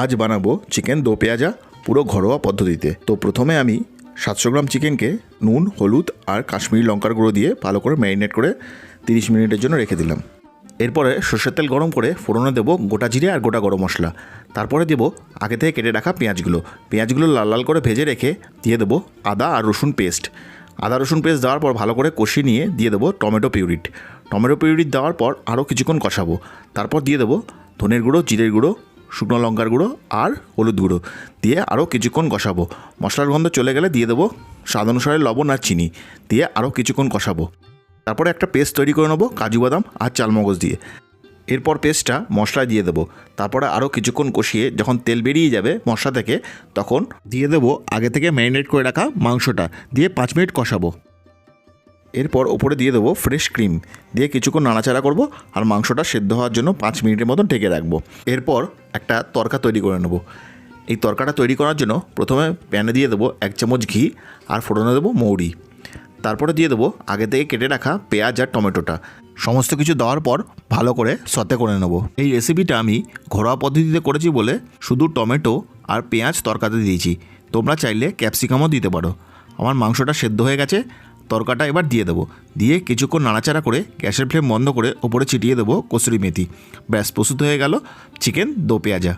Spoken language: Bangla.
আজ বানাবো চিকেন দো পেঁয়াজা পুরো ঘরোয়া পদ্ধতিতে। তো প্রথমে আমি 700 গ্রাম চিকেনকে নুন, হলুদ আর কাশ্মীরি লঙ্কার গুঁড়ো দিয়ে ভালো করে ম্যারিনেট করে 30 মিনিটের জন্য রেখে দিলাম। এরপরে সর্ষের তেল গরম করে ফোড়নে দেবো গোটা জিরে আর গোটা গরম মশলা। তারপরে দেবো আগে থেকে কেটে রাখা পেঁয়াজগুলো লাল লাল করে ভেজে রেখে দিয়ে দেবো আদা আর রসুন পেস্ট। আদা রসুন পেস্ট দেওয়ার পর ভালো করে কষিয়ে নিয়ে দিয়ে দেবো টমেটো পিউরিট দেওয়ার পর আরও কিছুক্ষণ কষাবো। তারপর দিয়ে দেবো ধনের গুঁড়ো, জিরের গুঁড়ো, শুকনো লঙ্কার গুঁড়ো আর হলুদ গুঁড়ো দিয়ে আরও কিছুক্ষণ কষাবো। মশলার গন্ধ চলে গেলে দিয়ে দেবো স্বাদ অনুসারে লবণ আর চিনি দিয়ে আরও কিছুক্ষণ কষাবো। তারপরে একটা পেস্ট তৈরি করে নেবো কাজু বাদাম আর চালমগজ দিয়ে। এরপর পেস্টটা মশলায় দিয়ে দেবো। তারপরে আরও কিছুক্ষণ কষিয়ে যখন তেল বেরিয়ে যাবে মশলা থেকে, তখন দিয়ে দেবো আগে থেকে ম্যারিনেট করে রাখা মাংসটা দিয়ে 5 মিনিট কষাবো। এরপর ওপরে দিয়ে দেবো ফ্রেশ ক্রিম দিয়ে কিছুক্ষণ নাড়াচাড়া করবো আর মাংসটা সেদ্ধ হওয়ার জন্য 5 মিনিটের মতন ঢেকে রাখবো। এরপর একটা তড়কা তৈরি করে নেবো। এই তড়কাটা তৈরি করার জন্য প্রথমে প্যানে দিয়ে দেবো 1 চামচ ঘি আর ফোড়নে দেবো মৌরি। তারপরে দিয়ে দেবো আগে থেকে কেটে রাখা পেঁয়াজ আর টমেটোটা। সমস্ত কিছু দেওয়ার পর ভালো করে সতে করে নেবো। এই রেসিপিটা আমি ঘরোয়া পদ্ধতিতে করেছি বলে শুধু টমেটো আর পেঁয়াজ তড়কাতে দিয়েছি, তোমরা চাইলে ক্যাপসিকামও দিতে পারো। আমার মাংসটা সেদ্ধ হয়ে গেছে, তড়কাটা এবার দিয়ে দেবো। দিয়ে কিছুক্ষণ নাড়াচাড়া করে গ্যাসের ফ্লেম বন্ধ করে ওপরে ছিটিয়ে দেবো কসুরি মেথি। ব্যাস, প্রস্তুত হয়ে গেল চিকেন দো পেঁয়াজা।